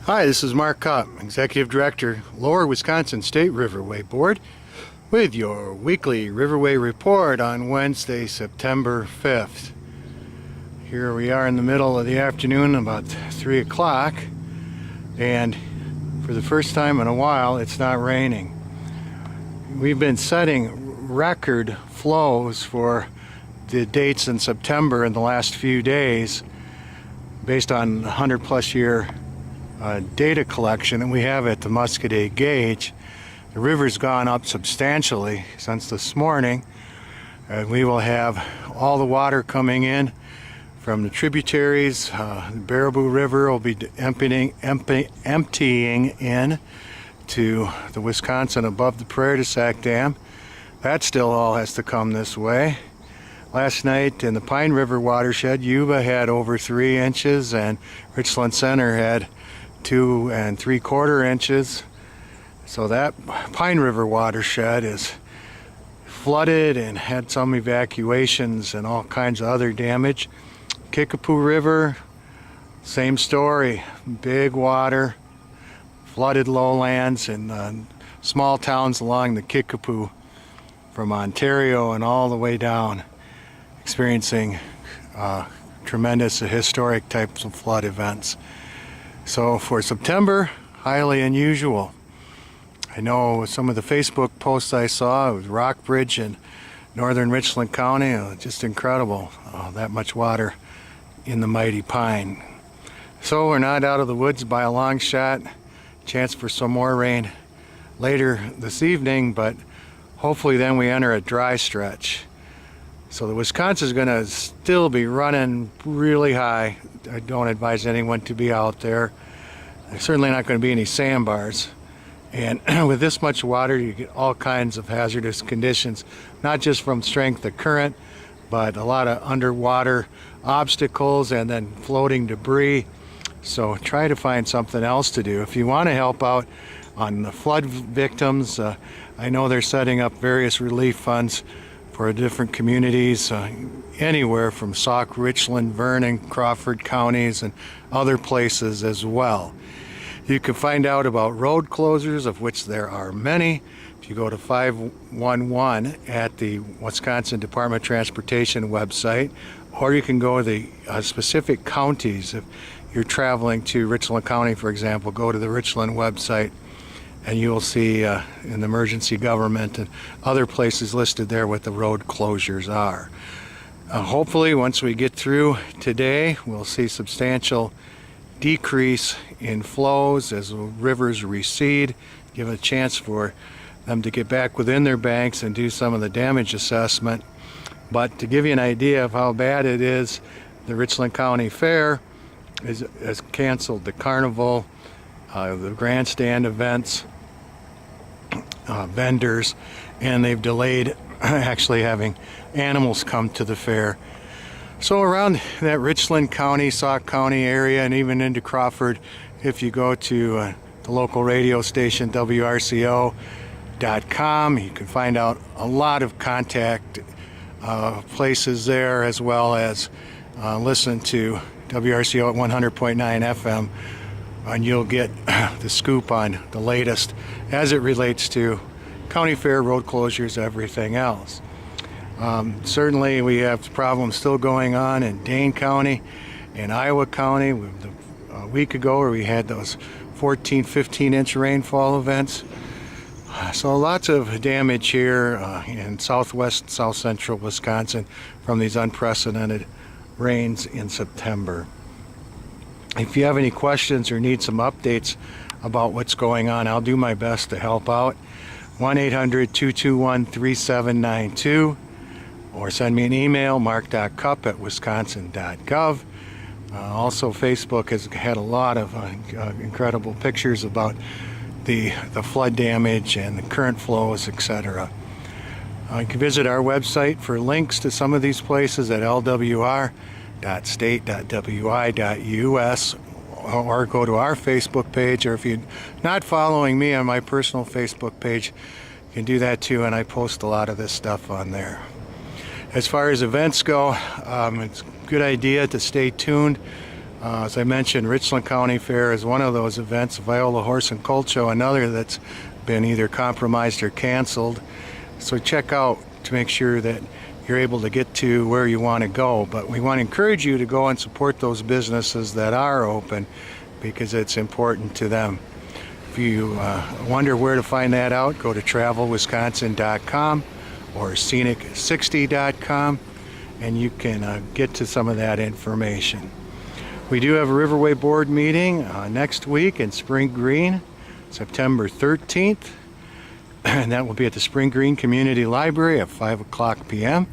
Hi, this is Mark Cupp, Executive Director, Lower Wisconsin State Riverway Board, with your weekly Riverway report on Wednesday, September 5th. Here we are in the middle of the afternoon, about 3 o'clock, and for the first time in a while, it's not raining. We've been setting record flows for the dates in September in the last few days based on 100 plus year data collection that we have at the Muscadet gauge. The river's gone up substantially since this morning. We will have all the water coming in from the tributaries. The Baraboo River will be emptying in to the Wisconsin above the Prairie du Sac Dam. That still all has to come this way. Last night in the Pine River watershed, Yuba had over 3 inches and Richland Center had 2 3/4 inches. So that Pine River watershed is flooded and had some evacuations and all kinds of other damage. Kickapoo River, same story, big water, flooded lowlands and small towns along the Kickapoo from Ontario and all the way down, experiencing tremendous historic types of flood events. So for September, highly unusual. I know some of the Facebook posts I saw, it was Rockbridge in northern Richland County, just incredible, that much water in the mighty Pine. So we're not out of the woods by a long shot. Chance for some more rain later this evening, but hopefully then we enter a dry stretch. So the Wisconsin's going to still be running really high. I don't advise anyone to be out there. There's certainly not going to be any sandbars. And with this much water, you get all kinds of hazardous conditions, not just from strength of current, but a lot of underwater obstacles and then floating debris. So try to find something else to do. If you want to help out on the flood victims, I know they're setting up various relief funds for different communities, anywhere from Sauk, Richland, Vernon, Crawford counties, and other places as well. You can find out about road closures, of which there are many, if you go to 511 at the Wisconsin Department of Transportation website, or you can go to the specific counties. If you're traveling to Richland County, for example, go to the Richland website, and you'll see in the emergency government and other places listed there what the road closures are. Hopefully once we get through today, we'll see substantial decrease in flows as rivers recede, give a chance for them to get back within their banks and do some of the damage assessment. But to give you an idea of how bad it is, the Richland County Fair has canceled the carnival, the grandstand events, vendors, and they've delayed actually having animals come to the fair. So around that Richland County, Sauk County area, and even into Crawford, if you go to the local radio station WRCO.com, you can find out a lot of contact places there, as well as listen to WRCO at 100.9 FM, and you'll get the scoop on the latest as it relates to county fair, road closures, everything else. Certainly we have problems still going on in Dane County and Iowa County. A week ago where we had those 14, 15-inch rainfall events. So lots of damage here in southwest, south central Wisconsin from these unprecedented rains in September. If you have any questions or need some updates about what's going on, I'll do my best to help out. 1-800-221-3792, or send me an email, mark.cupp@wisconsin.gov. Also, Facebook has had a lot of incredible pictures about the flood damage and the current flows, etc. You can visit our website for links to some of these places at lwr.state.wi.us, or go to our Facebook page, or if you're not following me on my personal Facebook page, you can do that too, and I post a lot of this stuff on there. As far as events go, it's a good idea to stay tuned As I mentioned, Richland County Fair is one of those events. Viola Horse and Colt Show, another that's been either compromised or canceled. So check out to make sure that you're able to get to where you want to go. But we want to encourage you to go and support those businesses that are open because it's important to them. If you wonder where to find that out, go to travelwisconsin.com or scenic60.com and you can get to some of that information. We do have a Riverway Board meeting next week in Spring Green, September 13th, and that will be at the Spring Green Community Library at 5 o'clock p.m.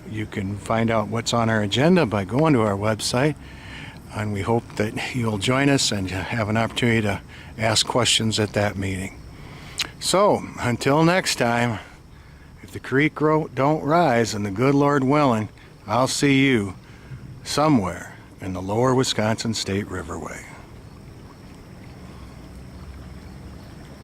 You can find out what's on our agenda by going to our website, and we hope that you'll join us and have an opportunity to ask questions at that meeting. So, until next time, if the creek don't rise and the good Lord willing, I'll see you somewhere in the Lower Wisconsin State Riverway.